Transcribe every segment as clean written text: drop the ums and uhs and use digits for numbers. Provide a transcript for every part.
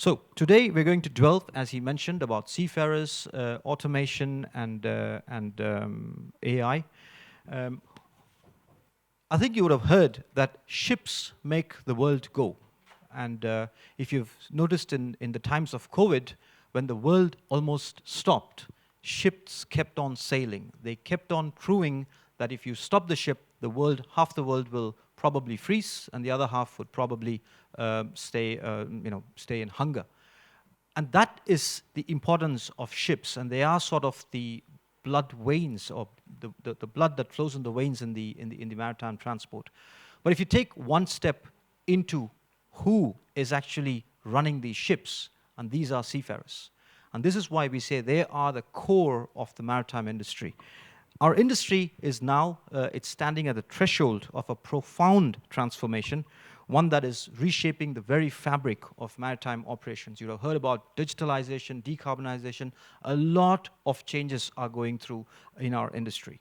So today we're going to delve, as he mentioned, about seafarers, automation, and AI. Um, I think you would have heard that ships make the world go. And if you've noticed in the times of COVID, when the world almost stopped, ships kept on sailing. They kept on proving that if you stop the ship, the world, half the world will probably freeze, and the other half would probably stay in hunger. And that is the importance of ships, and they are sort of the blood veins, or the blood that flows in the veins in the maritime transport. But if you take one step into who is actually running these ships, and these are seafarers. And this is why we say they are the core of the maritime industry. Our industry is now, it's standing at the threshold of a profound transformation, one that is reshaping the very fabric of maritime operations. You have heard about digitalization, decarbonization. A lot of changes are going through in our industry.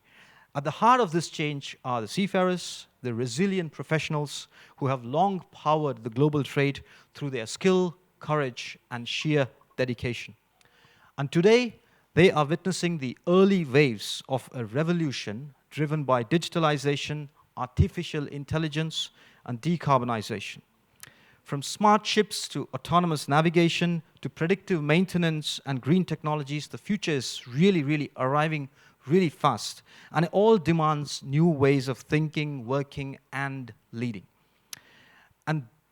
At the heart of this change are the seafarers, the resilient professionals who have long powered the global trade through their skill, courage, and sheer dedication. And today, they are witnessing the early waves of a revolution driven by digitalization, artificial intelligence, and decarbonization. From smart ships to autonomous navigation to predictive maintenance and green technologies, the future is really arriving really fast. And it all demands new ways of thinking, working, and leading.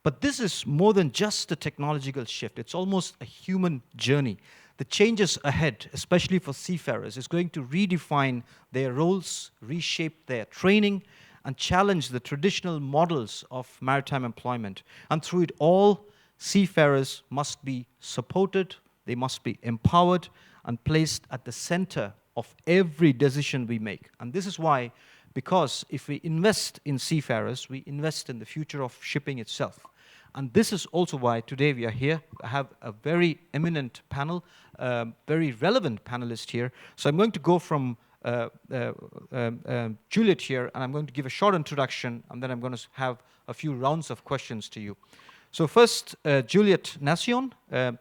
But this is more than just a technological shift. It's almost a human journey. The changes ahead, especially for seafarers, is going to redefine their roles, reshape their training, and challenge the traditional models of maritime employment. And through it all, seafarers must be supported, they must be empowered, and placed at the center of every decision we make. And this is why, because if we invest in seafarers, we invest in the future of shipping itself. And this is also why today we are here. I have a very eminent panel, very relevant panelist here. So I'm going to go from Juliet here, and I'm going to give a short introduction, and then I'm going to have a few rounds of questions to you. So first, Juliet Nacion,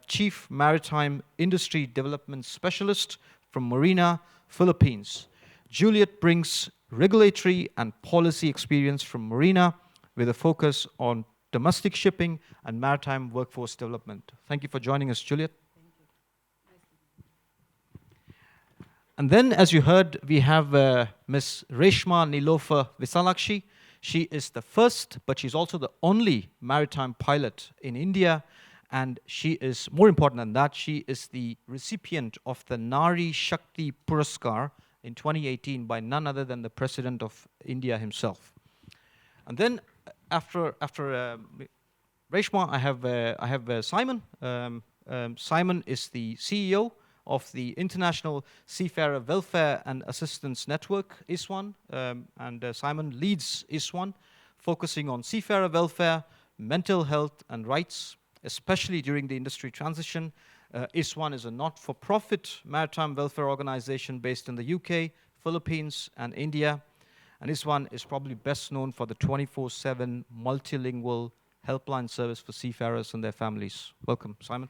Chief Maritime Industry Development Specialist from Marina, Philippines. Juliet brings regulatory and policy experience from Marina with a focus on domestic shipping and maritime workforce development. Thank you for joining us, Juliet. Thank you. Nice to be here. And then, as you heard, we have Ms. Reshma Nilofer Visalakshi. She is the first, but she's also the only maritime pilot in India. And she is, more important than that, she is the recipient of the Nari Shakti Puraskar in 2018 by none other than the President of India himself. And then, after Reshma, I have Simon. Simon is the CEO of the International Seafarer Welfare and Assistance Network, ISWAN, and Simon leads ISWAN, focusing on seafarer welfare, mental health, and rights, especially during the industry transition. ISWAN is a not-for-profit maritime welfare organization based in the UK, Philippines, and India. And ISWAN is probably best known for the 24/7 multilingual helpline service for seafarers and their families. Welcome, Simon.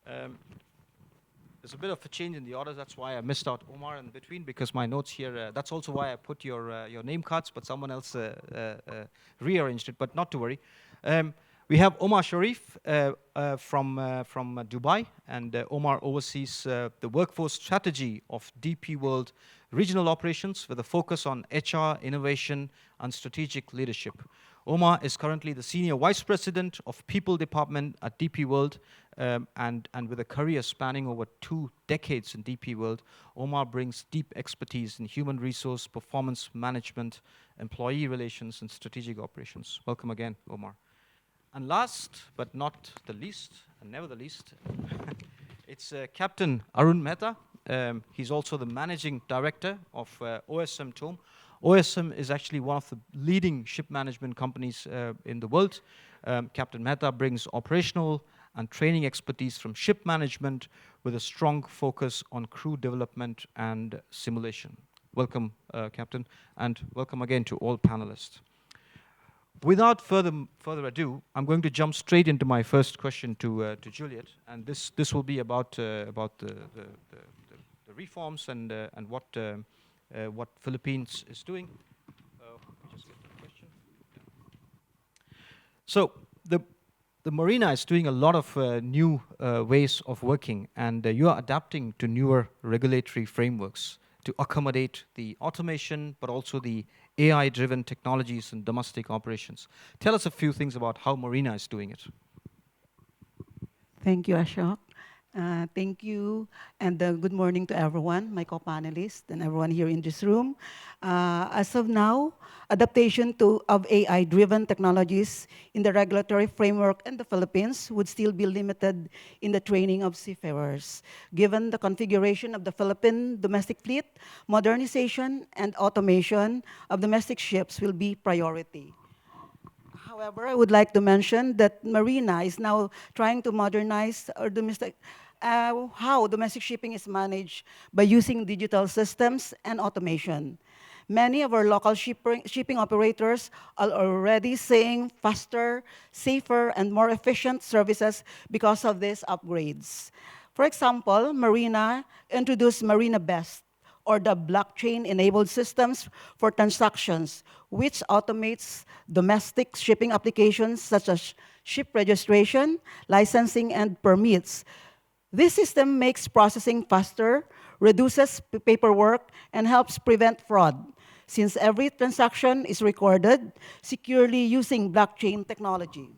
There's a bit of a change in the orders. That's why I missed out Omar in between, because my notes here, that's also why I put your name cards, but someone else rearranged it, but not to worry. We have Omar Sharif from Dubai, and Omar oversees the workforce strategy of DP World Regional Operations with a focus on HR, innovation, and strategic leadership. Omar is currently the Senior Vice President of People Department at DP World, and with a career spanning over 2 decades in DP World, Omar brings deep expertise in human resource, performance management, employee relations, and strategic operations. Welcome again, Omar. And last but not the least, and never the least, it's Captain Arun Mehta. He's also the Managing Director of OSM Tome. OSM is actually one of the leading ship management companies in the world. Captain Mehta brings operational and training expertise from ship management with a strong focus on crew development and simulation. Welcome, Captain, and welcome again to all panelists. Without further ado, I'm going to jump straight into my first question to Juliet, and this will be about the reforms and what Philippines is doing. Let me just get the question. So the marina is doing a lot of new ways of working, and you are adapting to newer regulatory frameworks to accommodate the automation, but also the AI-driven technologies in domestic operations. Tell us a few things about how marina is doing it. Thank you, Ashok. Thank you, and good morning to everyone, my co-panelists, and everyone here in this room. As of now, adaptation of AI-driven technologies in the regulatory framework in the Philippines would still be limited in the training of seafarers. Given the configuration of the Philippine domestic fleet, modernization and automation of domestic ships will be priority. However, I would like to mention that Marina is now trying to modernize how domestic shipping is managed by using digital systems and automation. Many of our local shipping operators are already seeing faster, safer, and more efficient services because of these upgrades. For example, Marina introduced Marina Best, or the blockchain-enabled systems for transactions, which automates domestic shipping applications such as ship registration, licensing, and permits. This system makes processing faster, reduces paperwork, and helps prevent fraud, since every transaction is recorded securely using blockchain technology.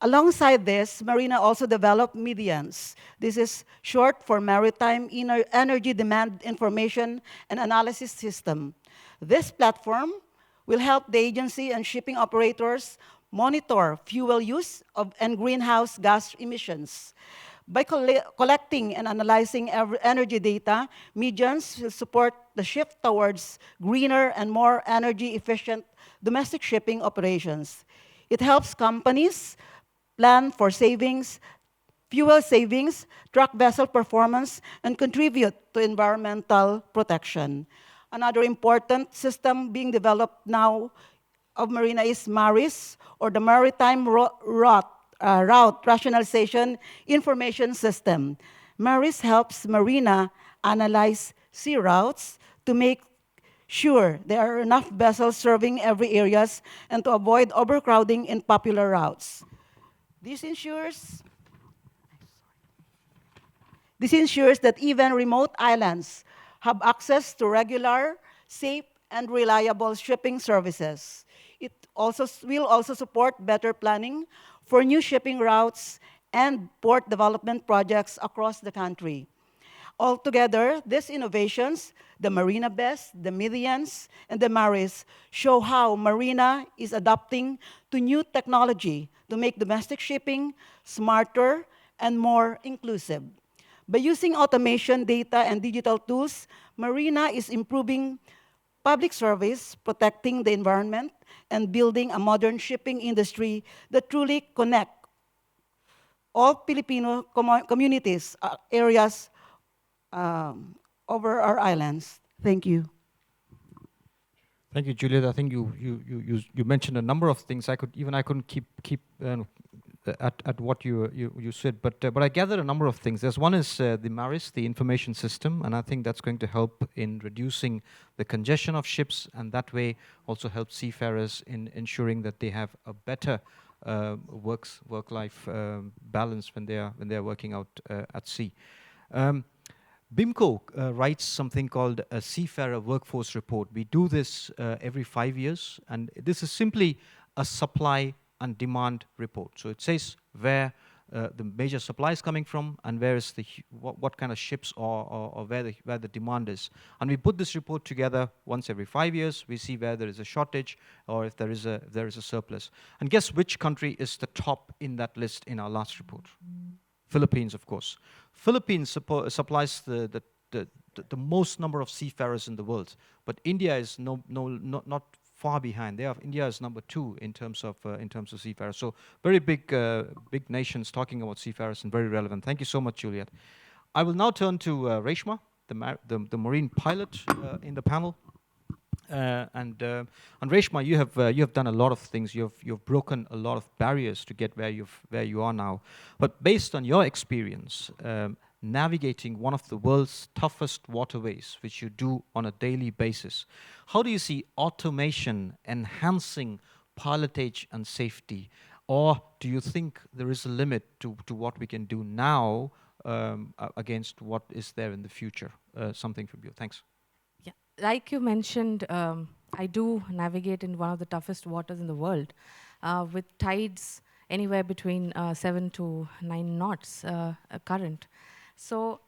Alongside this, Marina also developed Medians. This is short for Maritime Energy Demand Information and Analysis System. This platform will help the agency and shipping operators monitor fuel use and greenhouse gas emissions. By collecting and analyzing energy data, Medians will support the shift towards greener and more energy-efficient domestic shipping operations. It helps companies plan for savings, fuel savings, track vessel performance, and contribute to environmental protection. Another important system being developed now of Marina is MARIS, or the Maritime Route Rationalization Information System. MARIS helps Marina analyze sea routes to make sure there are enough vessels serving every areas and to avoid overcrowding in popular routes. This ensures that even remote islands have access to regular, safe, and reliable shipping services. It will also support better planning for new shipping routes and port development projects across the country. Altogether, these innovations, the Marina Best, the Medians, and the Maris, show how Marina is adapting to new technology to make domestic shipping smarter and more inclusive. By using automation, data, and digital tools, Marina is improving public service, protecting the environment, and building a modern shipping industry that truly connects all Filipino communities, areas over our islands. Thank you. Thank you, Juliet. I think you mentioned a number of things. I couldn't keep at what you said, but I gathered a number of things. There's one is the MARIS, the information system, and I think that's going to help in reducing the congestion of ships, and that way also help seafarers in ensuring that they have a better work-life balance when they are working out at sea. BIMCO writes something called a Seafarer Workforce Report. We do this every 5 years, and this is simply a supply and demand report. So it says where the major supply is coming from and where is what kind of ships or where the demand is. And we put this report together once every 5 years. We see where there is a shortage or if there is a surplus. And guess which country is the top in that list in our last report? Philippines, of course. Philippines supplies the most number of seafarers in the world, but India is not far behind. India is number 2 in terms of seafarers. So very big nations talking about seafarers and very relevant. Thank you so much, Juliet. I will now turn to Reshma, the marine pilot in the panel. And Reshma, you have done a lot of things. You've broken a lot of barriers to get where you are now. But based on your experience, navigating one of the world's toughest waterways, which you do on a daily basis, how do you see automation enhancing pilotage and safety, or do you think there is a limit to what we can do now against what is there in the future? Something from you. Thanks. Yeah, like you mentioned, I do navigate in one of the toughest waters in the world, with tides anywhere between 7 to 9 knots current. So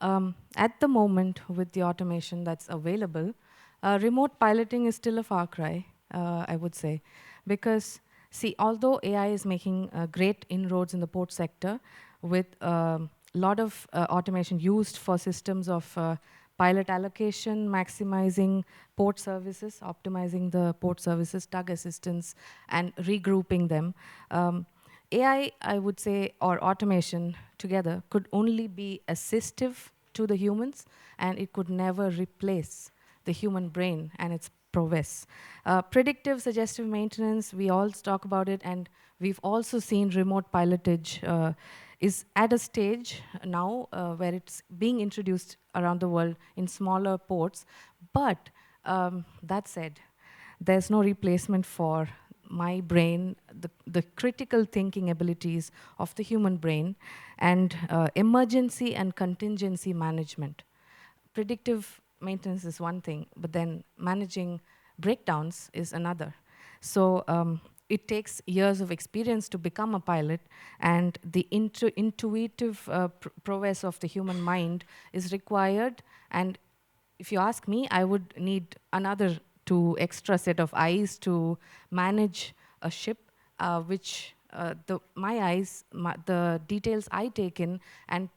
at the moment, with the automation that's available, remote piloting is still a far cry, I would say, because see, although AI is making great inroads in the port sector, with a lot of automation used for systems of pilot allocation, maximizing port services, optimizing the port services, tug assistance, and regrouping them. AI, I would say, or automation together could only be assistive to the humans, and it could never replace the human brain and its prowess. Predictive suggestive maintenance, we all talk about it, and we've also seen remote pilotage is at a stage now where it's being introduced around the world in smaller ports. But that said, there's no replacement for my brain, the critical thinking abilities of the human brain, and emergency and contingency management. Predictive maintenance is one thing, but then managing breakdowns is another. So it takes years of experience to become a pilot, and the intuitive prowess of the human mind is required. And if you ask me, I would need another 2 extra set of eyes to manage a ship, which the details I take in and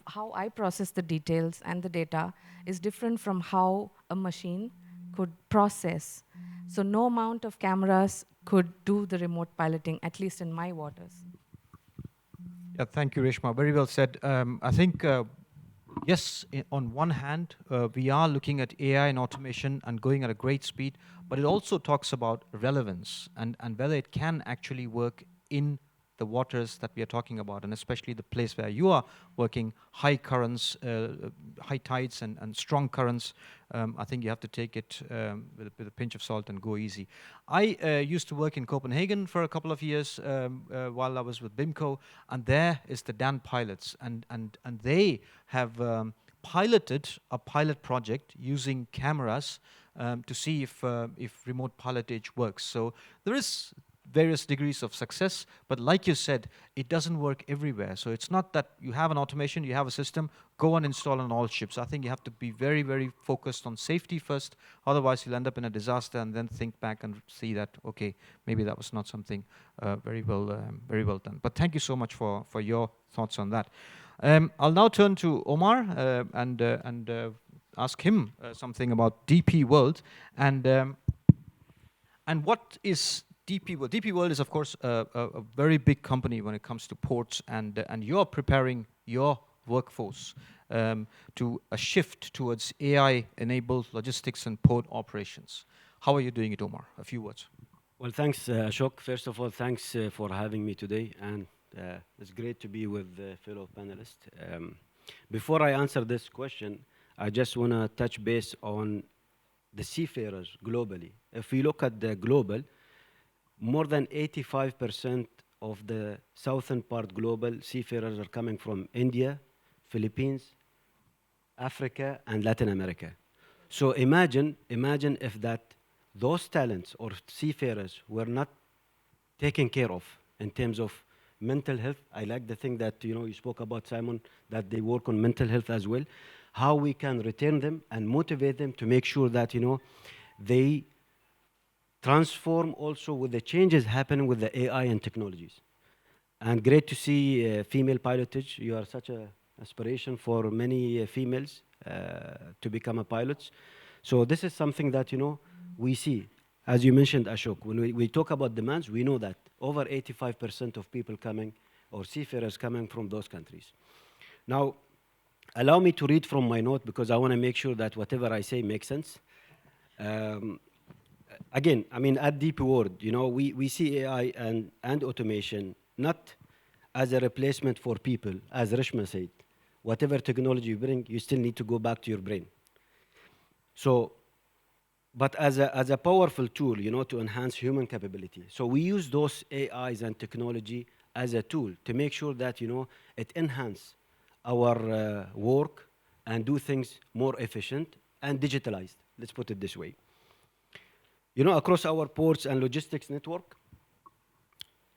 how I process the details and the data is different from how a machine could process. So no amount of cameras could do the remote piloting, at least in my waters. Yeah, thank you, Reshma. Very well said. I think, yes, on one hand, we are looking at AI and automation and going at a great speed, but it also talks about relevance and whether it can actually work in the waters that we are talking about, and especially the place where you are working, high currents, high tides and strong currents. I think you have to take it with a pinch of salt and go easy. I used to work in Copenhagen for a couple of years while I was with BIMCO, and there is the Dan pilots, and they have piloted a pilot project using cameras to see if remote pilotage works. So there is various degrees of success, but like you said, it doesn't work everywhere. So it's not that you have an automation, you have a system, go and install on all ships. I think you have to be very, very focused on safety first. Otherwise, you'll end up in a disaster and then think back and see that, okay, maybe that was not something very well done. But thank you so much for your thoughts on that. I'll now turn to Omar and ask him something about DP World and what is DP World. DP World is, of course, a very big company when it comes to ports, and you're preparing your workforce to a shift towards AI-enabled logistics and port operations. How are you doing it, Omar? A few words. Well, thanks, Ashok. First of all, thanks for having me today, and it's great to be with fellow panelists. Before I answer this question, I just want to touch base on the seafarers globally. If we look at the global, more than 85% of the southern part global seafarers are coming from India, Philippines, Africa, and Latin America. So imagine if those talents or seafarers were not taken care of in terms of mental health. I like the thing that you spoke about, Simon, that they work on mental health as well. How we can retain them and motivate them to make sure that they transform also with the changes happening with the AI and technologies. And great to see female pilotage. You are such an aspiration for many females to become a pilots. So this is something that we see. As you mentioned, Ashok, when we talk about demands, we know that over 85% of people coming or seafarers coming from those countries. Now, allow me to read from my note because I want to make sure that whatever I say makes sense. again, I mean, at DP World, you know, we see AI and automation not as a replacement for people, as Rishma said. Whatever technology you bring, you still need to go back to your brain. So, but as a powerful tool, you know, to enhance human capability. So we use those AIs and technology as a tool to make sure that, you know, it enhance our work and do things more efficient and digitalized. Let's put it this way. You know, across our ports and logistics network,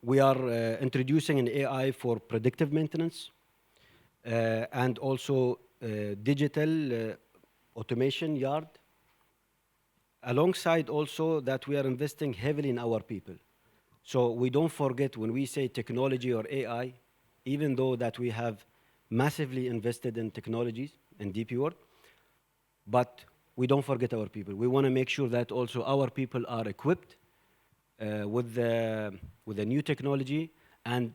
we are introducing an AI for predictive maintenance and also digital automation yard. Alongside also that we are investing heavily in our people. So we don't forget when we say technology or AI, even though that we have massively invested in technologies in DP World, but we don't forget our people. We want to make sure that also our people are equipped with the new technology and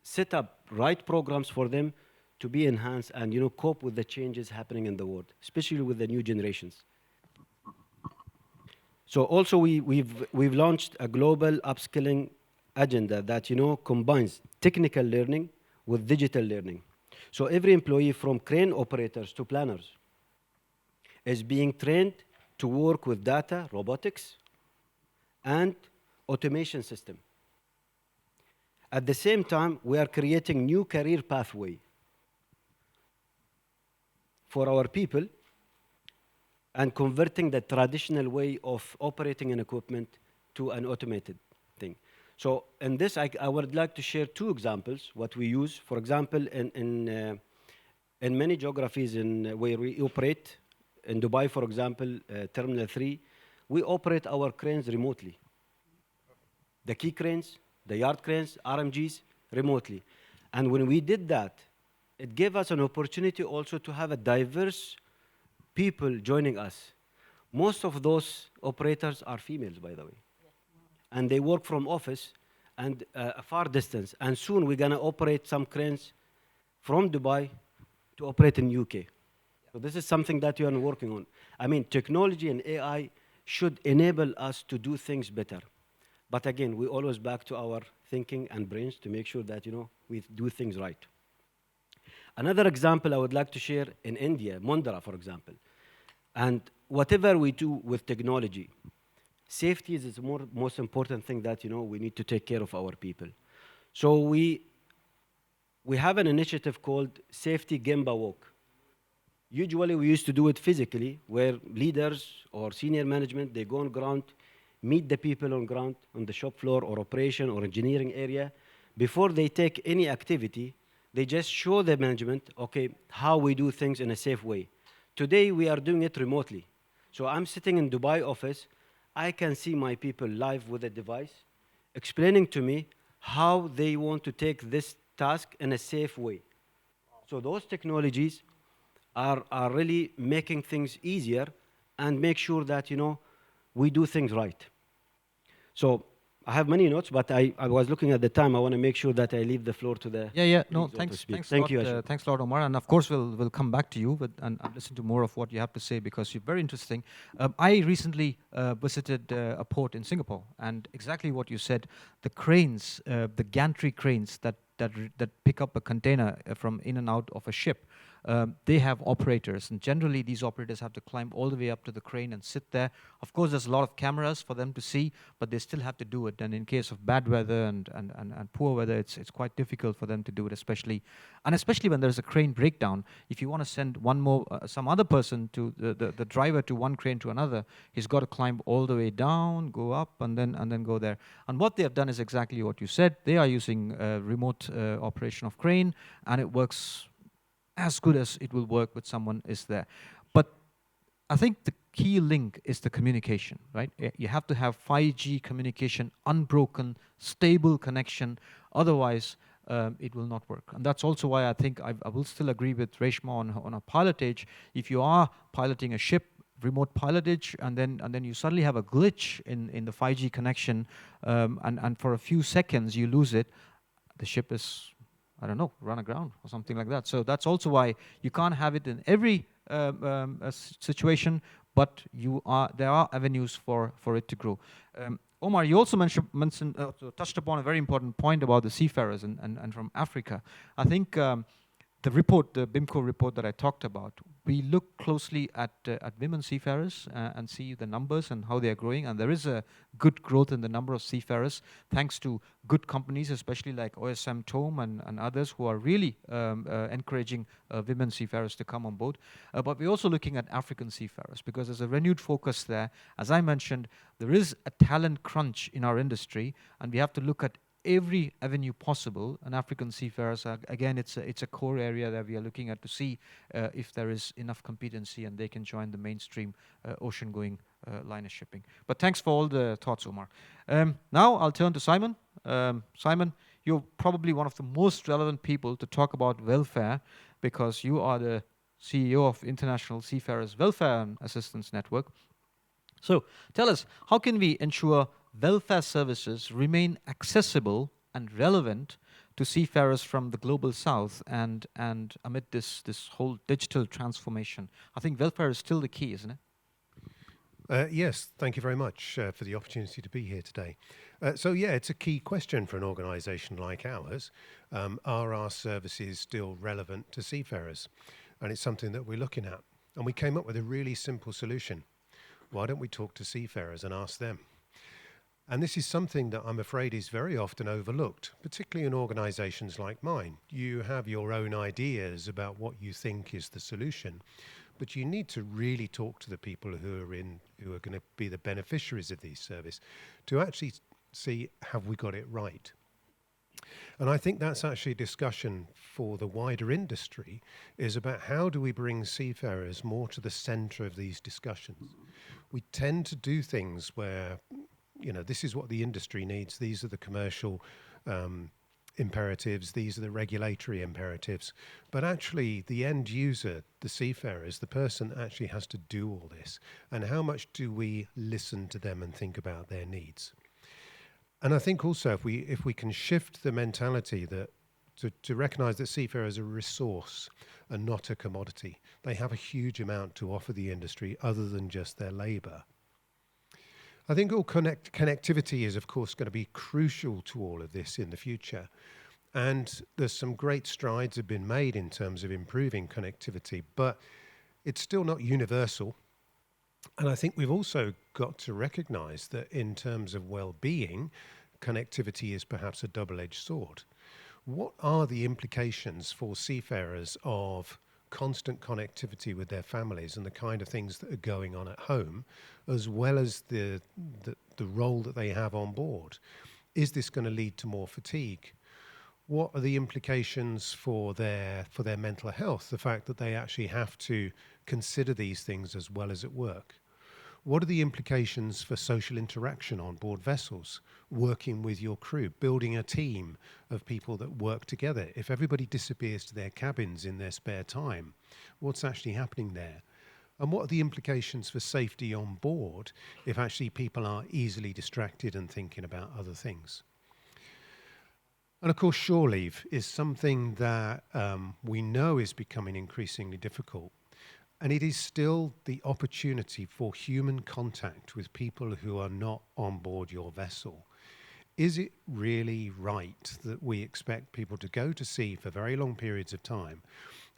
set up right programs for them to be enhanced and, you know, cope with the changes happening in the world, especially with the new generations. So also we've launched a global upskilling agenda that, you know, combines technical learning with digital learning. So every employee from crane operators to planners is being trained to work with data, robotics, and automation system. At the same time, we are creating new career pathway for our people and converting the traditional way of operating an equipment to an automated thing. So in this, I would like to share two examples, what we use. For example, in many geographies where we operate, in Dubai, for example, Terminal 3, we operate our cranes remotely. The key cranes, the yard cranes, RMGs, remotely. And when we did that, it gave us an opportunity also to have a diverse people joining us. Most of those operators are females, by the way. And they work from office and a far distance. And soon we're going to operate some cranes from Dubai to operate in UK. So this is something that you are working on. I mean, technology and AI should enable us to do things better. But again, we always back to our thinking and brains to make sure that, you know, we do things right. Another example I would like to share in India, Mundra, for example. And whatever we do with technology, safety is the most important thing that, you know, we need to take care of our people. So we have an initiative called Safety Gemba Walk. Usually we used to do it physically, where leaders or senior management, they go on ground, meet the people on ground, on the shop floor or operation or engineering area. Before they take any activity, they just show the management, okay, how we do things in a safe way. Today, we are doing it remotely. So I'm sitting in Dubai office. I can see my people live with a device, explaining to me how they want to take this task in a safe way. So those technologies are really making things easier and make sure that, you know, we do things right. So I have many notes, but I was looking at the time. I want to make sure that I leave the floor to the No, colleagues, thanks Thank a you, lot, Ashok. thanks a lot, Omar. And of course, we'll come back to you and listen to more of what you have to say, because you're very interesting. I recently visited a port in Singapore, and exactly what you said, the cranes, the gantry cranes that pick up a container from in and out of a ship, they have operators, and generally these operators have to climb all the way up to the crane and sit there. Of course, there's a lot of cameras for them to see, but they still have to do it. And in case of bad weather and poor weather, it's quite difficult for them to do it, especially when there's a crane breakdown. If you want to send some other person to the driver to one crane to another, he's got to climb all the way down, go up, and then go there. And what they have done is exactly what you said. They are using remote operation of crane, and it works as good as it will work with someone is there. But I think the key link is the communication, right? You have to have 5G communication, unbroken, stable connection. Otherwise, it will not work. And that's also why I think I will still agree with Reshma on a pilotage. If you are piloting a ship, remote pilotage, and then you suddenly have a glitch in the 5G connection, and for a few seconds you lose it, the ship is, I don't know, run aground or something like that. So that's also why you can't have it in every situation, but there are avenues for it to grow. Omar, you also touched upon a very important point about the seafarers and from Africa. I think the report, the BIMCO report that I talked about, we look closely at women seafarers and see the numbers and how they are growing. And there is a good growth in the number of seafarers, thanks to good companies, especially like OSM Tome and others who are really encouraging women seafarers to come on board. But we're also looking at African seafarers because there's a renewed focus there. As I mentioned, there is a talent crunch in our industry, and we have to look at every avenue possible. And African seafarers are, again, it's a core area that we are looking at to see if there is enough competency and they can join the mainstream ocean-going liner shipping. But thanks for all the thoughts, Omar. Now I'll turn to Simon. Simon, you're probably one of the most relevant people to talk about welfare because you are the CEO of International Seafarers Welfare and Assistance Network. So tell us, how can we ensure welfare services remain accessible and relevant to seafarers from the global south and amid this whole digital transformation? I think welfare is still the key, isn't it? Yes, thank you very much for the opportunity to be here today. So yeah, it's a key question for an organisation like ours. Are our services still relevant to seafarers? And it's something that we're looking at. And we came up with a really simple solution. Why don't we talk to seafarers and ask them? And this is something that I'm afraid is very often overlooked, particularly in organisations like mine. You have your own ideas about what you think is the solution, but you need to really talk to the people who are going to be the beneficiaries of these services to actually see, have we got it right? And I think that's actually a discussion for the wider industry, is about how do we bring seafarers more to the centre of these discussions. We tend to do things where, this is what the industry needs. These are the commercial imperatives. These are the regulatory imperatives. But actually, the end user, the seafarers, the person actually has to do all this. And how much do we listen to them and think about their needs? And I think also if we can shift the mentality that to recognise that seafarers are a resource and not a commodity. They have a huge amount to offer the industry other than just their labour. I think all connectivity is, of course, going to be crucial to all of this in the future. And there's some great strides have been made in terms of improving connectivity, but it's still not universal. And I think we've also got to recognise that in terms of well-being, connectivity is perhaps a double-edged sword. What are the implications for seafarers of constant connectivity with their families and the kind of things that are going on at home, as well as the role that they have on board? Is this going to lead to more fatigue? What are the implications for their mental health, the fact that they actually have to consider these things as well as at work? What are the implications for social interaction on board vessels, working with your crew, building a team of people that work together? If everybody disappears to their cabins in their spare time, what's actually happening there? And what are the implications for safety on board if actually people are easily distracted and thinking about other things? And of course, shore leave is something that we know is becoming increasingly difficult. And it is still the opportunity for human contact with people who are not on board your vessel. Is it really right that we expect people to go to sea for very long periods of time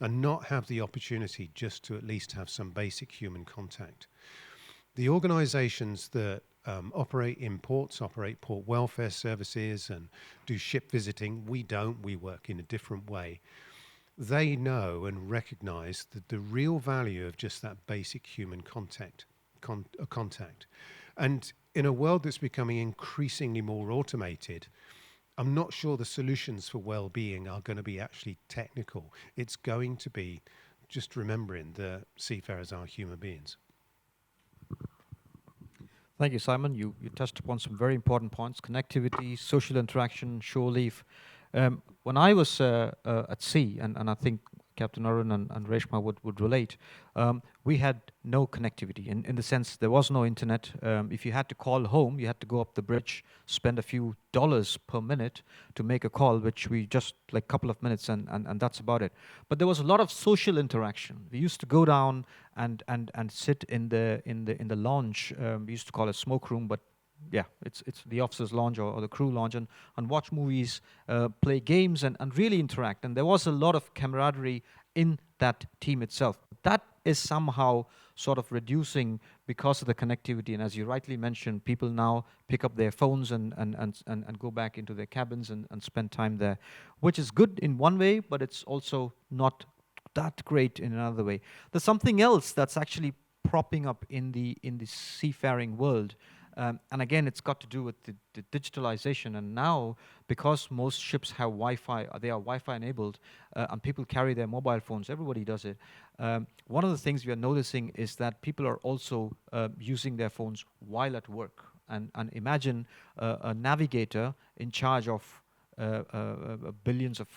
and not have the opportunity just to at least have some basic human contact? The organisations that operate in ports, operate port welfare services and do ship visiting, we don't, we work in a different way. They know and recognise that the real value of just that basic human contact. And in a world that's becoming increasingly more automated, I'm not sure the solutions for well-being are going to be actually technical. It's going to be just remembering that seafarers are human beings. Thank you, Simon. You touched upon some very important points: connectivity, social interaction, shore leave. When I was at sea, and I think Captain Arun and Reshma would relate. We had no connectivity in the sense there was no internet. If you had to call home, you had to go up the bridge, spend a few dollars per minute to make a call, which we just like a couple of minutes and that's about it. But there was a lot of social interaction. We used to go down and sit in the lounge. We used to call it smoke room, but yeah, it's the officers' lounge or the crew lounge, and watch movies, play games, and really interact. And there was a lot of camaraderie in that team itself. That is somehow sort of reducing because of the connectivity. And as you rightly mentioned, people now pick up their phones and go back into their cabins and spend time there, which is good in one way, but it's also not that great in another way. There's something else that's actually propping up in the seafaring world. And again, it's got to do with the digitalization. And now, because most ships have Wi-Fi, they are Wi-Fi enabled, and people carry their mobile phones, everybody does it. One of the things we are noticing is that people are also using their phones while at work. And imagine a navigator in charge of billions of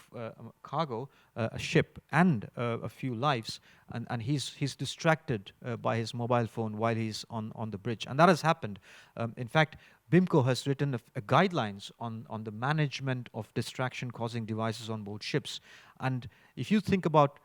cargo, a ship, and a few lives, and he's distracted by his mobile phone while he's on the bridge, and that has happened. In fact, BIMCO has written a guidelines on the management of distraction-causing devices on board ships. And if you think about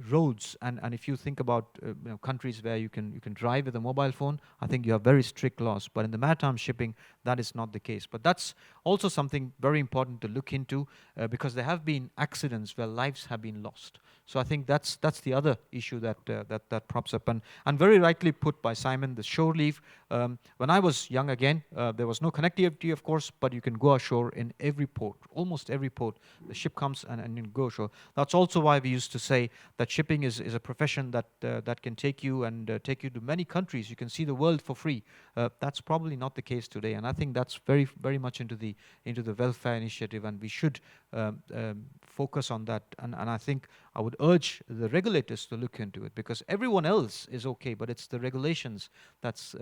roads and if you think about countries where you can drive with a mobile phone, I think you have very strict laws. But in the maritime shipping, that is not the case. But that's also something very important to look into because there have been accidents where lives have been lost. So I think that's the other issue that props up. And very rightly put by Simon, the shore leave. When I was young again, there was no connectivity, of course, but you can go ashore in every port, almost every port. The ship comes and you go ashore. That's also why we used to say that shipping is a profession that can take you to many countries. You can see the world for free. That's probably not the case today, and I think that's very much into the welfare initiative, and we should focus on that. And I think I would urge the regulators to look into it because everyone else is okay, but it's the regulations that's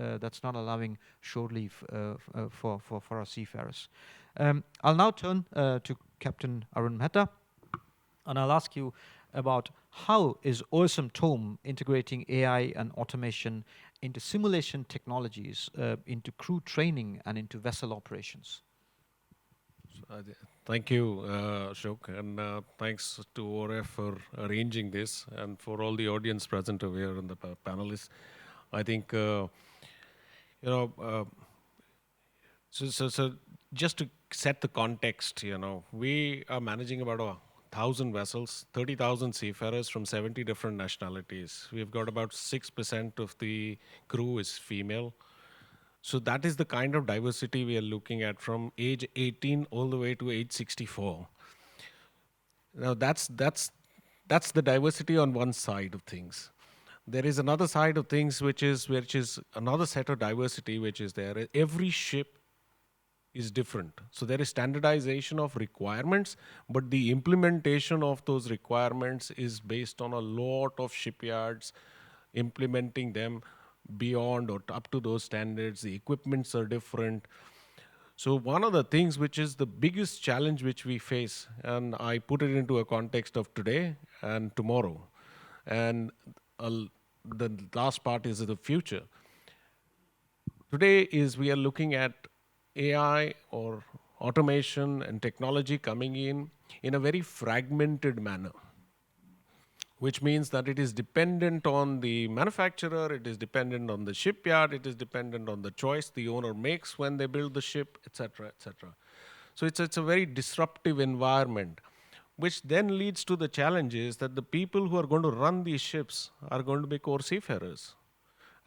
not allowing shore leave for our seafarers. I'll now turn to Captain Arun Mehta, and I'll ask you about how is OSM TOM integrating AI and automation into simulation technologies, into crew training, and into vessel operations? Thank you, Ashok, and thanks to ORF for arranging this and for all the audience present over here and the panelists. I think, so just to set the context, we are managing about 1,000 vessels, 30,000 seafarers from 70 different nationalities. We've got about 6% of the crew is female. So that is the kind of diversity we are looking at from age 18 all the way to age 64. Now that's the diversity on one side of things. There is another side of things which is another set of diversity which is there. Every ship is different. So there is standardization of requirements, but the implementation of those requirements is based on a lot of shipyards implementing them beyond or up to those standards. The equipments are different. So one of the things which is the biggest challenge which we face, and I put it into a context of today and tomorrow, and the last part is the future. Today is we are looking at AI or automation and technology coming in a very fragmented manner, which means that it is dependent on the manufacturer, it is dependent on the shipyard, it is dependent on the choice the owner makes when they build the ship, etc., etc. So it's a very disruptive environment, which then leads to the challenges that the people who are going to run these ships are going to be core seafarers.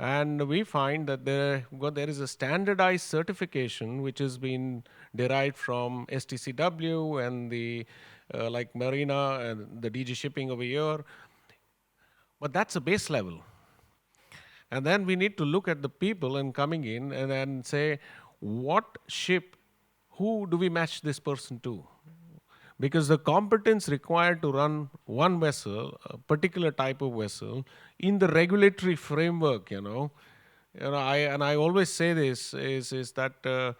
And we find that there is a standardized certification which has been derived from STCW and the like Marina and the DG Shipping over here. But that's a base level. And then we need to look at the people and coming in and then say, what ship, who do we match this person to? Because the competence required to run one vessel, a particular type of vessel, in the regulatory framework, I always say this is that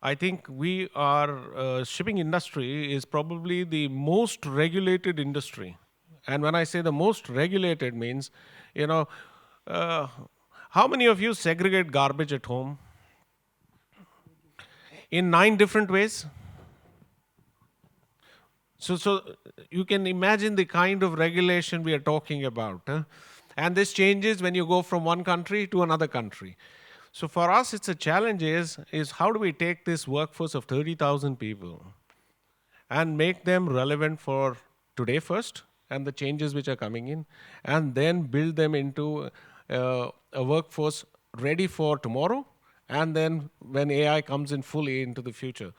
I think we are shipping industry is probably the most regulated industry, And when I say the most regulated means, how many of you segregate garbage at home? In 9 different ways? So you can imagine the kind of regulation we are talking about. And this changes when you go from one country to another country. So for us, it's a challenge is how do we take this workforce of 30,000 people and make them relevant for today first and the changes which are coming in, and then build them into a workforce ready for tomorrow, and then when AI comes in fully into the future.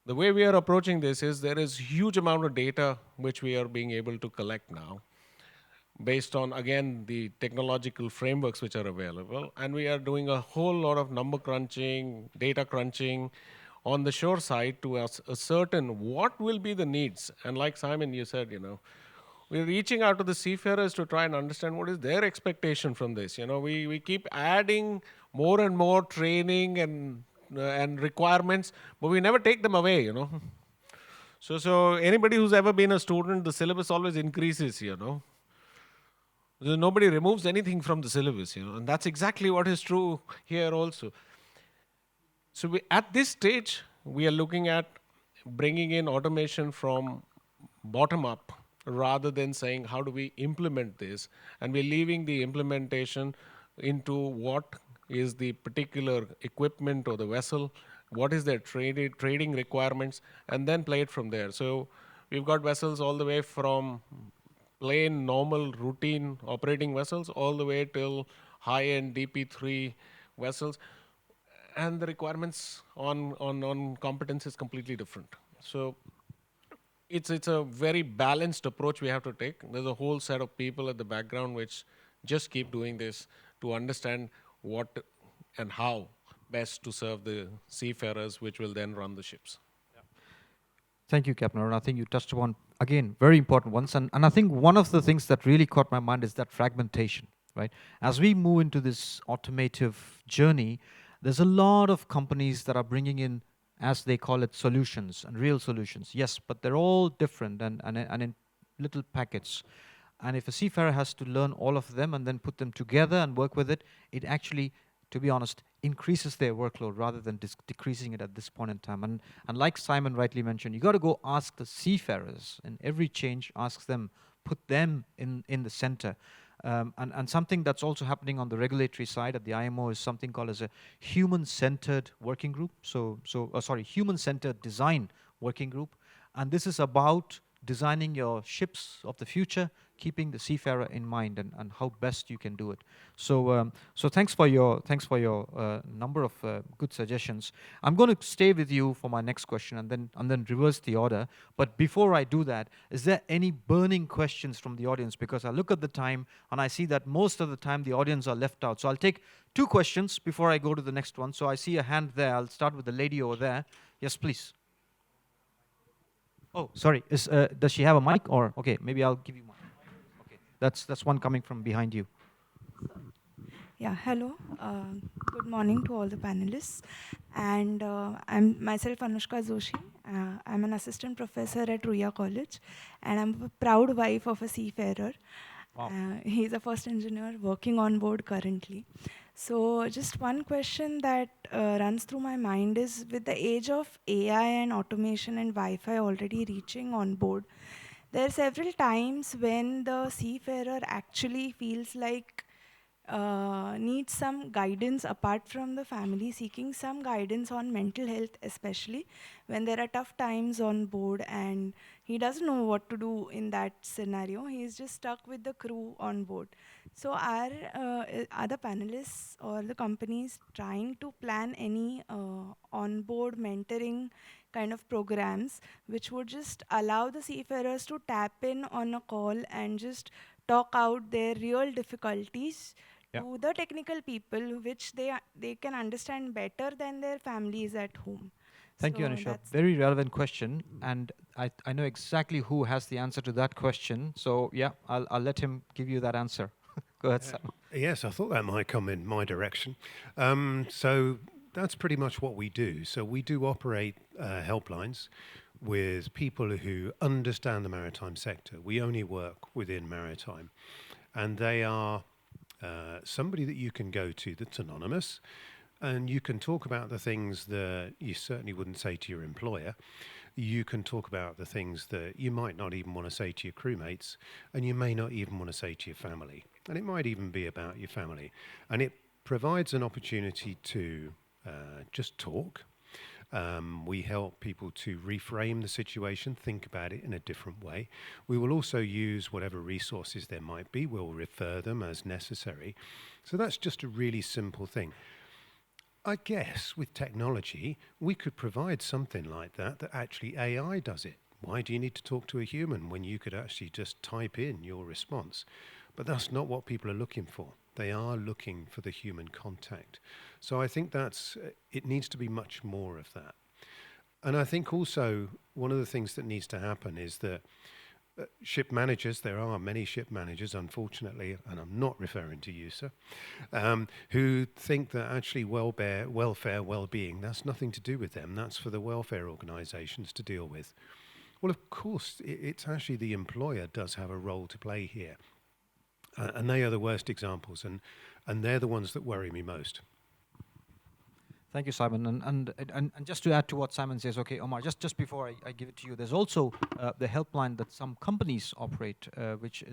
The way we are approaching this is there is huge amount of data which we are being able to collect now based on, again, the technological frameworks which are available. And we are doing a whole lot of number crunching, data crunching on the shore side to ascertain what will be the needs. And like Simon, you said, we're reaching out to the seafarers to try and understand what is their expectation from this. We keep adding more and more training and requirements, but we never take them away. So anybody who's ever been a student, the syllabus always increases. Nobody removes anything from the syllabus. And that's exactly what is true here also. So at this stage, we are looking at bringing in automation from bottom up rather than saying how do we implement this, and we're leaving the implementation into what is the particular equipment or the vessel, what is their trading requirements, and then play it from there. So we've got vessels all the way from plain, normal, routine operating vessels all the way till high-end DP3 vessels, and the requirements on competence is completely different. So it's a very balanced approach we have to take. There's a whole set of people at the background which just keep doing this to understand what and how best to serve the seafarers, which will then run the ships. Thank you, Captain Arun. I think you touched upon, again, very important ones. And I think one of the things that really caught my mind is that fragmentation, right? As we move into this automotive journey, there's a lot of companies that are bringing in, as they call it, solutions and real solutions. Yes, but they're all different and in little packets. And if a seafarer has to learn all of them and then put them together and work with it, it actually, to be honest, increases their workload rather than decreasing it at this point in time. And like Simon rightly mentioned, you got to go ask the seafarers, and every change asks them, put them in the center. And something that's also happening on the regulatory side at the IMO is something called as a human-centered working group. Human-centered design working group. And this is about designing your ships of the future, keeping the seafarer in mind and how best you can do it. So thanks for your number of good suggestions. I'm going to stay with you for my next question and then reverse the order. But before I do that, is there any burning questions from the audience? Because I look at the time and I see that most of the time the audience are left out. So I'll take 2 questions before I go to the next one. So I see a hand there. I'll start with the lady over there. Yes, please. Oh, sorry. Does she have a mic? Or okay, maybe I'll give you mine. Okay, that's one coming from behind you. Yeah, hello. Good morning to all the panelists. And I'm myself Anushka Joshi. I'm an assistant professor at Ruya College, and I'm a proud wife of a seafarer. Wow. He's a first engineer working on board currently. So just one question that runs through my mind is, with the age of AI and automation and Wi-Fi already reaching on board, there are several times when the seafarer actually feels like needs some guidance apart from the family, seeking some guidance on mental health, especially when there are tough times on board and he doesn't know what to do in that scenario. He's just stuck with the crew on board. So are the panelists or the companies trying to plan any on-board mentoring kind of programs which would just allow the seafarers to tap in on a call and just talk out their real difficulties to the technical people, which they can understand better than their families at home? Thank you, Anusha. Very relevant question, and I know exactly who has the answer to that question. So yeah, I'll let him give you that answer. Go ahead, Sam. Yes, I thought that might come in my direction. So that's pretty much what we do. So we do operate helplines. with people who understand the maritime sector. We only work within maritime, and they are somebody that you can go to that's anonymous, and you can talk about the things that you certainly wouldn't say to your employer. You can talk about the things that you might not even want to say to your crewmates, and you may not even want to say to your family. And it might even be about your family. And it provides an opportunity to just talk. We help people to reframe the situation, think about it in a different way. We will also use whatever resources there might be. We'll refer them as necessary. So that's just a really simple thing. I guess with technology, we could provide something like that actually AI does it. Why do you need to talk to a human when you could actually just type in your response? But that's not what people are looking for. They are looking for the human contact. So I think it needs to be much more of that. And I think also one of the things that needs to happen is that ship managers, there are many ship managers, unfortunately, and I'm not referring to you, sir, who think that actually welfare, well-being, that's nothing to do with them. That's for the welfare organisations to deal with. Well, of course, it's actually the employer does have a role to play here. And they are the worst examples, and they're the ones that worry me most. Thank you, Simon. And just to add to what Simon says, okay, Omar, just before I give it to you, there's also the helpline that some companies operate, which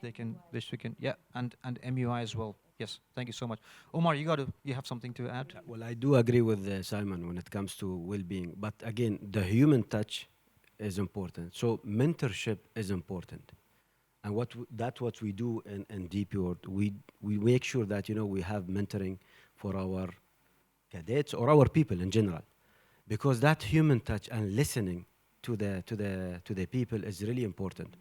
we can, yeah, and MUI as well. Yes, thank you so much. Omar, you have something to add? Well, I do agree with Simon when it comes to well-being, but again, the human touch is important. So mentorship is important. And that's what we do in DP World. We make sure that we have mentoring for our cadets or our people in general, because that human touch and listening to the people is really important,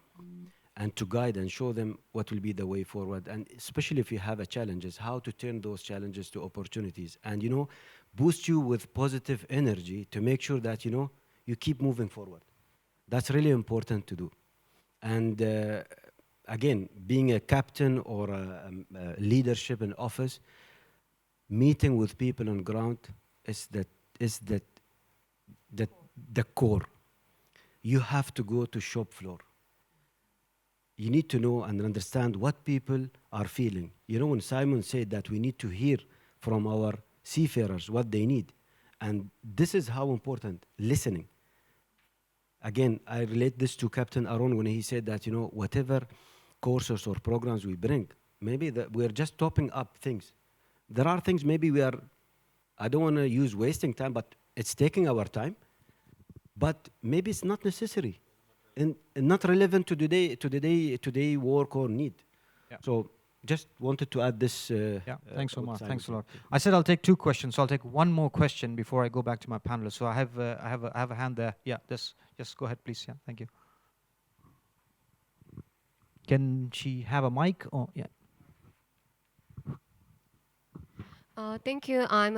and to guide and show them what will be the way forward, and especially if you have a challenges, how to turn those challenges to opportunities, and boost you with positive energy to make sure that you keep moving forward. That's really important to do. And again, being a captain or a leadership in office, meeting with people on ground is the core. You have to go to shop floor. You need to know and understand what people are feeling. When Simon said that we need to hear from our seafarers what they need, and this is how important listening. Again, I relate this to Captain Aaron when he said that whatever courses or programs we bring, maybe we're just topping up things. There are things maybe I don't want to use wasting time, but it's taking our time. But maybe it's not necessary and not relevant to today work or need. Yeah. So just wanted to add this. Thanks, Omar. Thanks a lot. I said I'll take 2 questions. So I'll take one more question before I go back to my panelists. So I have a hand there. Yeah, just go ahead, please. Yeah, thank you. Can she have a mic? Or yeah. Thank you. I'm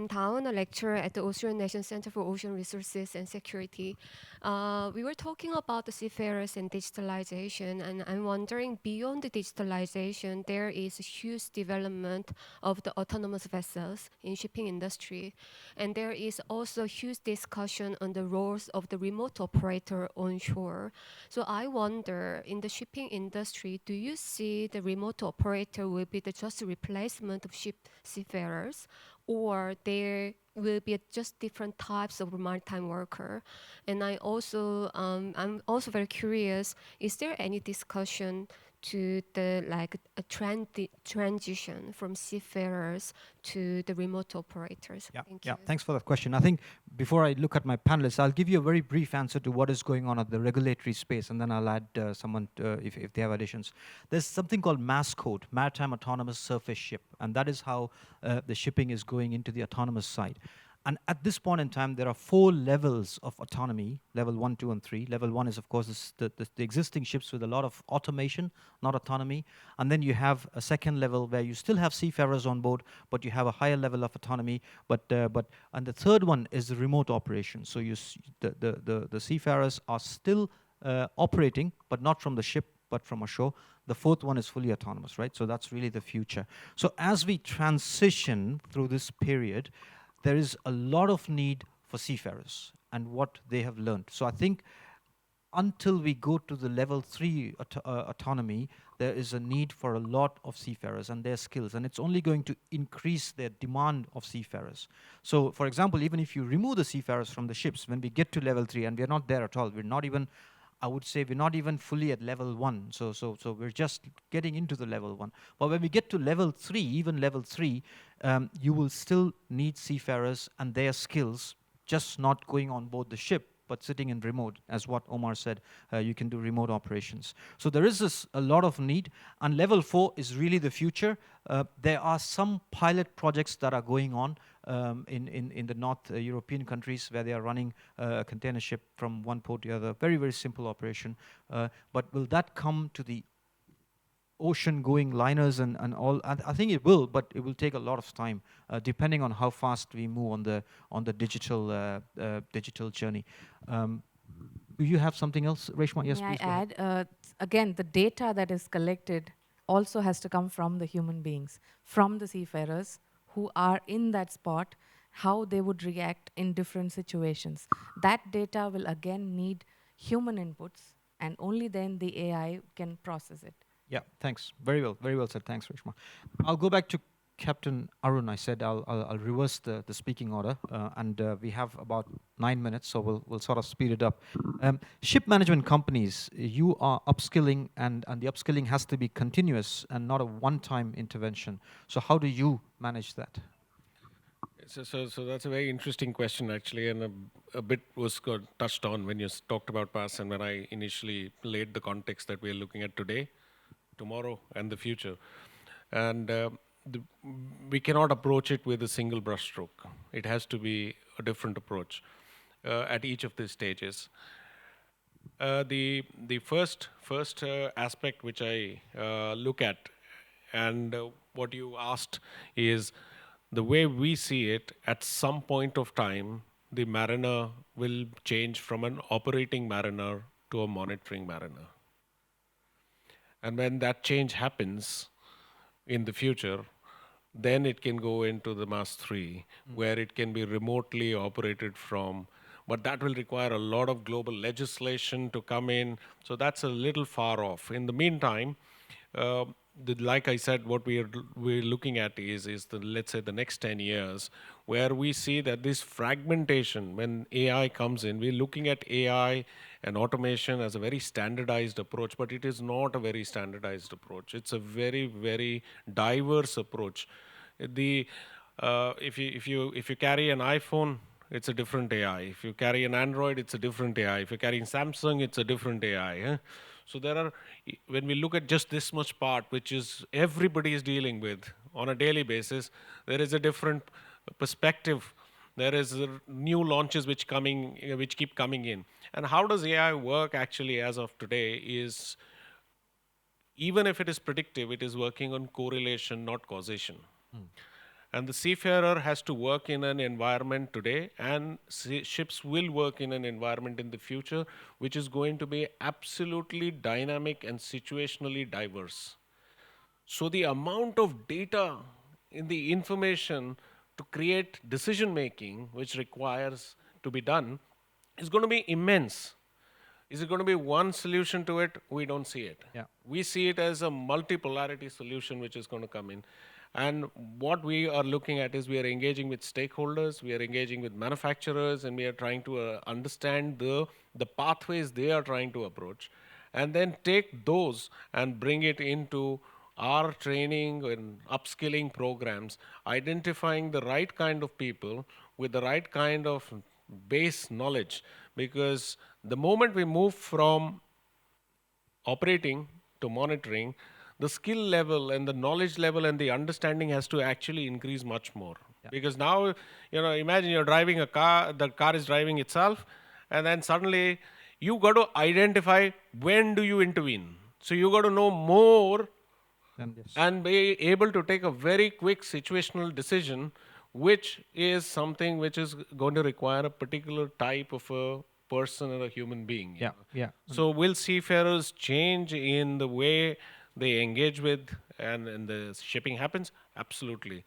Dawn, a lecturer at the Austrian National Center for Ocean Resources and Security. We were talking about the seafarers and digitalization, and I'm wondering, beyond the digitalization, there is a huge development of the autonomous vessels in shipping industry, and there is also huge discussion on the roles of the remote operator on shore. So I wonder, in the shipping industry, do you see the remote operator will be the just replacement of seafarers, or there will be just different types of maritime worker? And I'm also very curious, is there any discussion to the transition from seafarers to the remote operators? Yeah, Thank you. Thanks for that question. I think before I look at my panelists, I'll give you a very brief answer to what is going on at the regulatory space, and then I'll add someone if they have additions. There's something called MAS code, Maritime Autonomous Surface Ship, and that is how the shipping is going into the autonomous side. And at this point in time, there are 4 levels of autonomy, level 1, 2, and 3. Level 1 is, of course, the existing ships with a lot of automation, not autonomy. And then you have a second level where you still have seafarers on board, but you have a higher level of autonomy. And the third one is the remote operation. So the seafarers are still operating, but not from the ship, but from ashore. The fourth one is fully autonomous, right? So that's really the future. So as we transition through this period, there is a lot of need for seafarers. and what they have learned. So I think until we go to the level 3 autonomy, there is a need for a lot of seafarers and their skills, and it's only going to increase their demand of seafarers. So, for example, even if you remove the seafarers from the ships, when we get to level 3, and we're not there at all, we're not even, I would say, we're not even fully at level 1. So we're just getting into the level 1. But when we get to level 3, even level 3, you will still need seafarers and their skills, just not going on board the ship, but sitting in remote, as what Omar said, you can do remote operations. So there is a lot of need, and level 4 is really the future. There are some pilot projects that are going on in the North European countries where they are running a container ship from one port to the other. Very, very simple operation. But will that come to the ocean-going liners and all? I think it will, but it will take a lot of time, depending on how fast we move on the digital journey. Do you have something else, Reshma? Yes, May please. I add, again, the data that is collected also has to come from the human beings, from the seafarers who are in that spot, how they would react in different situations. That data will again need human inputs, and only then the AI can process it. Yeah, thanks. Very well said. Thanks, Reshma. I'll go back to Captain Arun. I said I'll reverse the speaking order, and we have about 9 minutes, so we'll sort of speed it up. Ship management companies, you are upskilling, and the upskilling has to be continuous and not a one-time intervention. So how do you manage that? So that's a very interesting question, actually, and a bit was touched on when you talked about past and when I initially laid the context that we're looking at today, tomorrow, and the future. And we cannot approach it with a single brushstroke. It has to be a different approach at each of these stages. The first aspect which I look at, and what you asked, is the way we see it. At some point of time, the mariner will change from an operating mariner to a monitoring mariner. And when that change happens in the future, then it can go into the MAS 3, where it can be remotely operated from. But that will require a lot of global legislation to come in. So that's a little far off. In the meantime, like I said, what we're looking at is let's say the next 10 years, where we see that this fragmentation, when AI comes in, we're looking at AI and automation as a very standardized approach, but it is not a very standardized approach. It's a very, very diverse approach. If you carry an iPhone, it's a different AI. If you carry an Android, it's a different AI. If you're carrying Samsung, it's a different AI. So there are, when we look at just this much part, which is everybody is dealing with on a daily basis, there is a different perspective. There is new launches which keep coming in. And how does AI work actually as of today is, even if it is predictive, it is working on correlation, not causation. And the seafarer has to work in an environment today, and ships will work in an environment in the future, which is going to be absolutely dynamic and situationally diverse. So the amount of data in the information to create decision making, which requires to be done, is going to be immense. Is it going to be one solution to it? We don't see it. Yeah. We see it as a multipolarity solution which is going to come in. And what we are looking at is we are engaging with stakeholders, we are engaging with manufacturers, and we are trying to understand the pathways they are trying to approach, and then take those and bring it into our training and upskilling programs, identifying the right kind of people with the right kind of base knowledge. Because the moment we move from operating to monitoring, the skill level and the knowledge level and the understanding has to actually increase much more. Yeah. Because now, imagine you're driving a car, the car is driving itself, and then suddenly you got to identify when do you intervene. So you got to know more and be able to take a very quick situational decision, which is something which is going to require a particular type of a person or a human being. Yeah. So will seafarers change in the way they engage with and the shipping happens? Absolutely.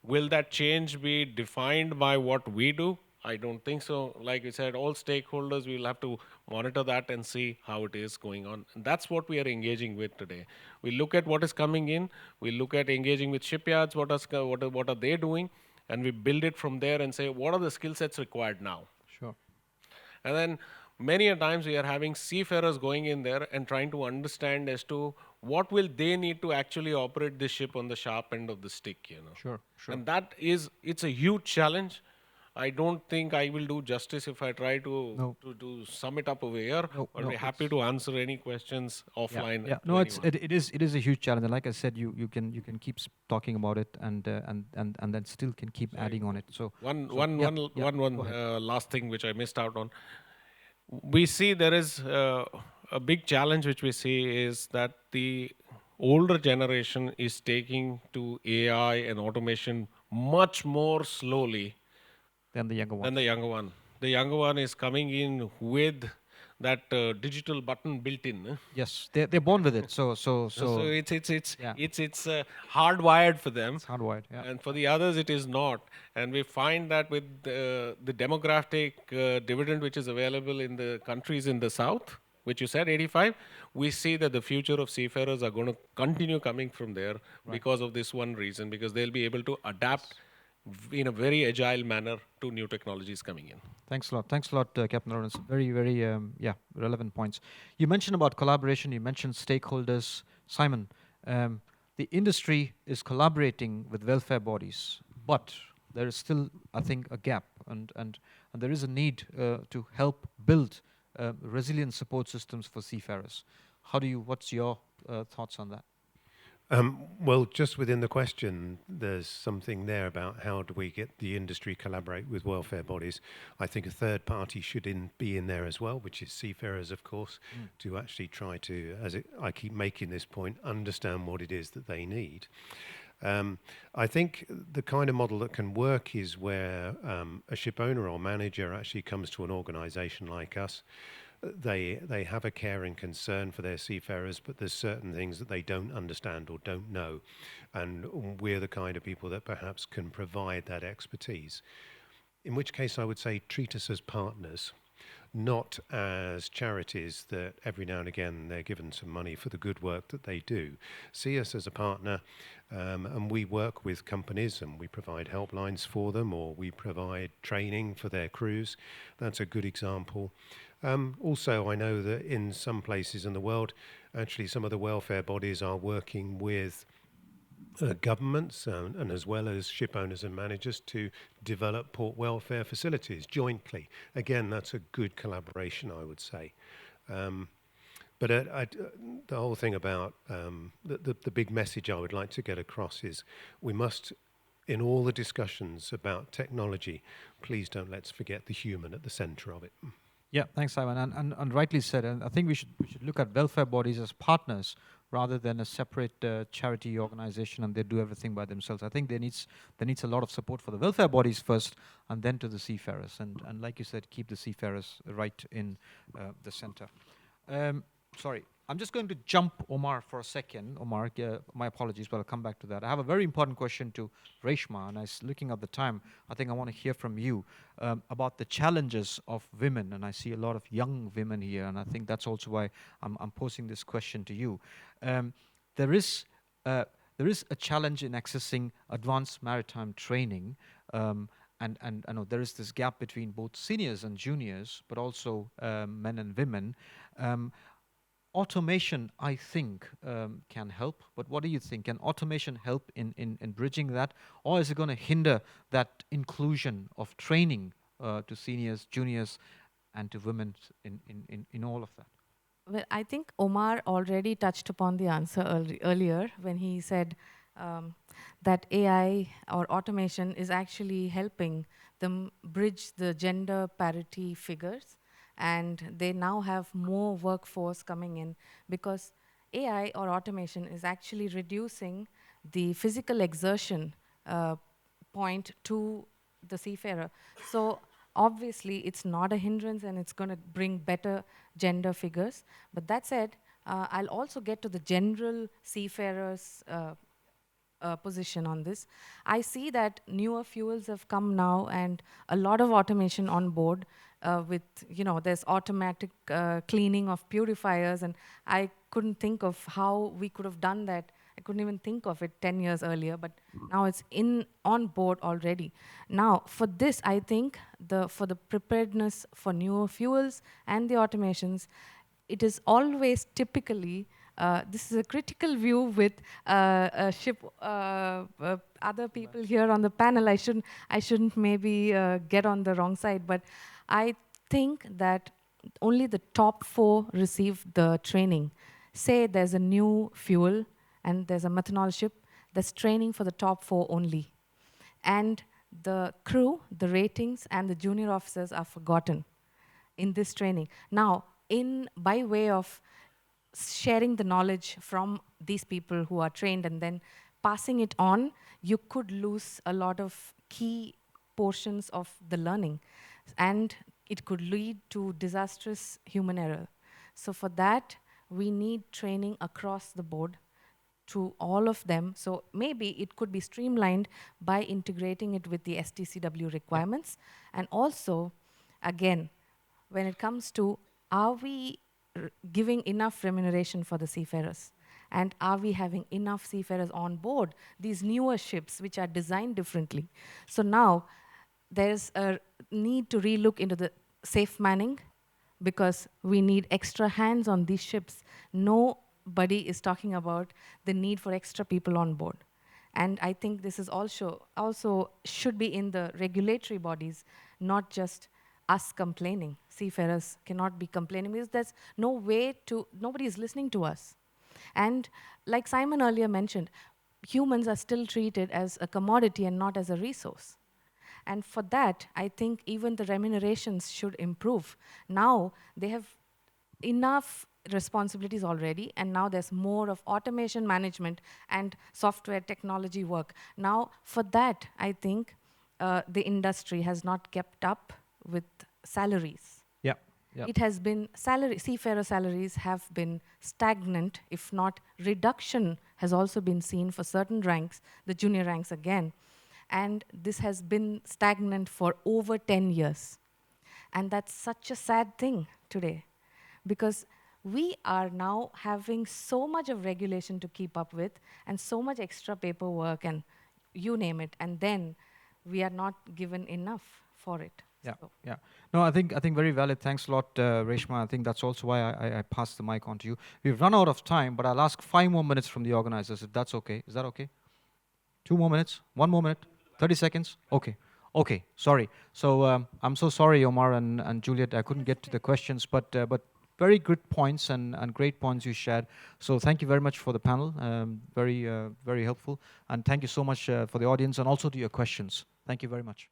Will that change be defined by what we do? I don't think so. Like you said, all stakeholders, we'll have to monitor that and see how it is going on. And that's what we are engaging with today. We look at what is coming in, we look at engaging with shipyards, what are they doing, and we build it from there and say, what are the skill sets required now? Sure. And then many a times we are having seafarers going in there and trying to understand as to what will they need to actually operate the ship on the sharp end of the stick, you know. Sure, sure. And it's a huge challenge. I don't think I will do justice if I try to sum it up over here. No, But no, we're happy to answer any questions offline. Yeah. to No, anyone. it is a huge challenge. And like I said, you can keep talking about it and then still can keep adding on it. So One last thing which I missed out on. We see there is a big challenge which we see is that the older generation is taking to AI and automation much more slowly then the younger than one. the younger one. The younger one is coming in with that digital button built in. Yes, they're born with it. So yeah. It's hardwired for them. It's hardwired. Yeah. And for the others, it is not. And we find that with the demographic dividend which is available in the countries in the south, which you said 85, we see that the future of seafarers are going to continue coming from there because of this one reason, because they'll be able to adapt in a very agile manner to new technologies coming in. Thanks a lot, Captain Lawrence. Very, very, relevant points. You mentioned about collaboration. You mentioned stakeholders. Simon, the industry is collaborating with welfare bodies, but there is still, I think, a gap, and there is a need to help build resilient support systems for seafarers. What's your thoughts on that? Well, just within the question, there's something there about how do we get the industry collaborate with welfare bodies. I think a third party should be in there as well, which is Seafarers, of course, to actually try to, I keep making this point, understand what it is that they need. I think the kind of model that can work is where a ship owner or manager actually comes to an organization like us. They have a care and concern for their seafarers, but there's certain things that they don't understand or don't know. And we're the kind of people that perhaps can provide that expertise. In which case I would say treat us as partners, not as charities that every now and again they're given some money for the good work that they do. See us as a partner, and we work with companies and we provide helplines for them, or we provide training for their crews. That's a good example. Also, I know that in some places in the world, actually some of the welfare bodies are working with governments and as well as ship owners and managers to develop port welfare facilities jointly. Again, that's a good collaboration, I would say. But the whole thing about the big message I would like to get across is we must, in all the discussions about technology, please don't let's forget the human at the center of it. Yeah, thanks, Simon, and rightly said. And I think we should look at welfare bodies as partners rather than a separate charity organization, and they do everything by themselves. I think there needs a lot of support for the welfare bodies first, and then to the seafarers. And like you said, keep the seafarers right in the center. Sorry, I'm just going to jump Omar for a second. Omar, my apologies, but I'll come back to that. I have a very important question to Reshma, and looking at the time, I think I want to hear from you about the challenges of women, and I see a lot of young women here, and I think that's also why I'm posing this question to you. There is a challenge in accessing advanced maritime training, and I know there is this gap between both seniors and juniors, but also men and women. Automation, I think, can help, but what do you think? Can automation help in bridging that, or is it going to hinder that inclusion of training to seniors, juniors, and to women in all of that? Well, I think Omar already touched upon the answer earlier when he said that AI or automation is actually helping them bridge the gender parity figures, and they now have more workforce coming in because AI or automation is actually reducing the physical exertion point to the seafarer. So obviously it's not a hindrance and it's going to bring better gender figures. But that said, I'll also get to the general seafarers position on this. I see that newer fuels have come now and a lot of automation on board with, there's automatic cleaning of purifiers, and I couldn't think of how we could have done that. I couldn't even think of it 10 years earlier, but now it's on board already. Now, for this, I think for the preparedness for newer fuels and the automations, it is always typically, this is a critical view with ship, other people here on the panel. I shouldn't maybe get on the wrong side, but I think that only the top 4 receive the training. Say there's a new fuel and there's a methanol ship, there's training for the top 4 only. And the crew, the ratings, and the junior officers are forgotten in this training. Now, by way of sharing the knowledge from these people who are trained and then passing it on, you could lose a lot of key portions of the learning. And it could lead to disastrous human error. So for that, we need training across the board to all of them. So maybe it could be streamlined by integrating it with the STCW requirements. And also, again, when it comes to, are we giving enough remuneration for the seafarers? And are we having enough seafarers on board these newer ships which are designed differently? So now there's a need to relook into the safe manning, because we need extra hands on these ships. Nobody is talking about the need for extra people on board. And I think this is also should be in the regulatory bodies, not just us complaining. Seafarers cannot be complaining because there's nobody is listening to us. And like Simon earlier mentioned, humans are still treated as a commodity and not as a resource. And for that, I think even the remunerations should improve. Now, they have enough responsibilities already, and now there's more of automation management and software technology work. Now, for that, I think the industry has not kept up with salaries. Yeah. It has been seafarer salaries have been stagnant, if not reduction has also been seen for certain ranks, the junior ranks again. And this has been stagnant for over 10 years. And that's such a sad thing today, because we are now having so much of regulation to keep up with and so much extra paperwork and you name it, and then we are not given enough for it. Yeah, So. yeah. No, I think very valid. Thanks a lot, Reshma. I think that's also why I passed the mic on to you. We've run out of time, but I'll ask 5 more minutes from the organizers, if that's okay. Is that okay? 2 more minutes? 1 more minute? 30 seconds? Okay. Okay, sorry. So I'm so sorry, Omar and Juliet. I couldn't get to the questions, but very good points and great points you shared. So thank you very much for the panel. Very helpful. And thank you so much for the audience and also to your questions. Thank you very much.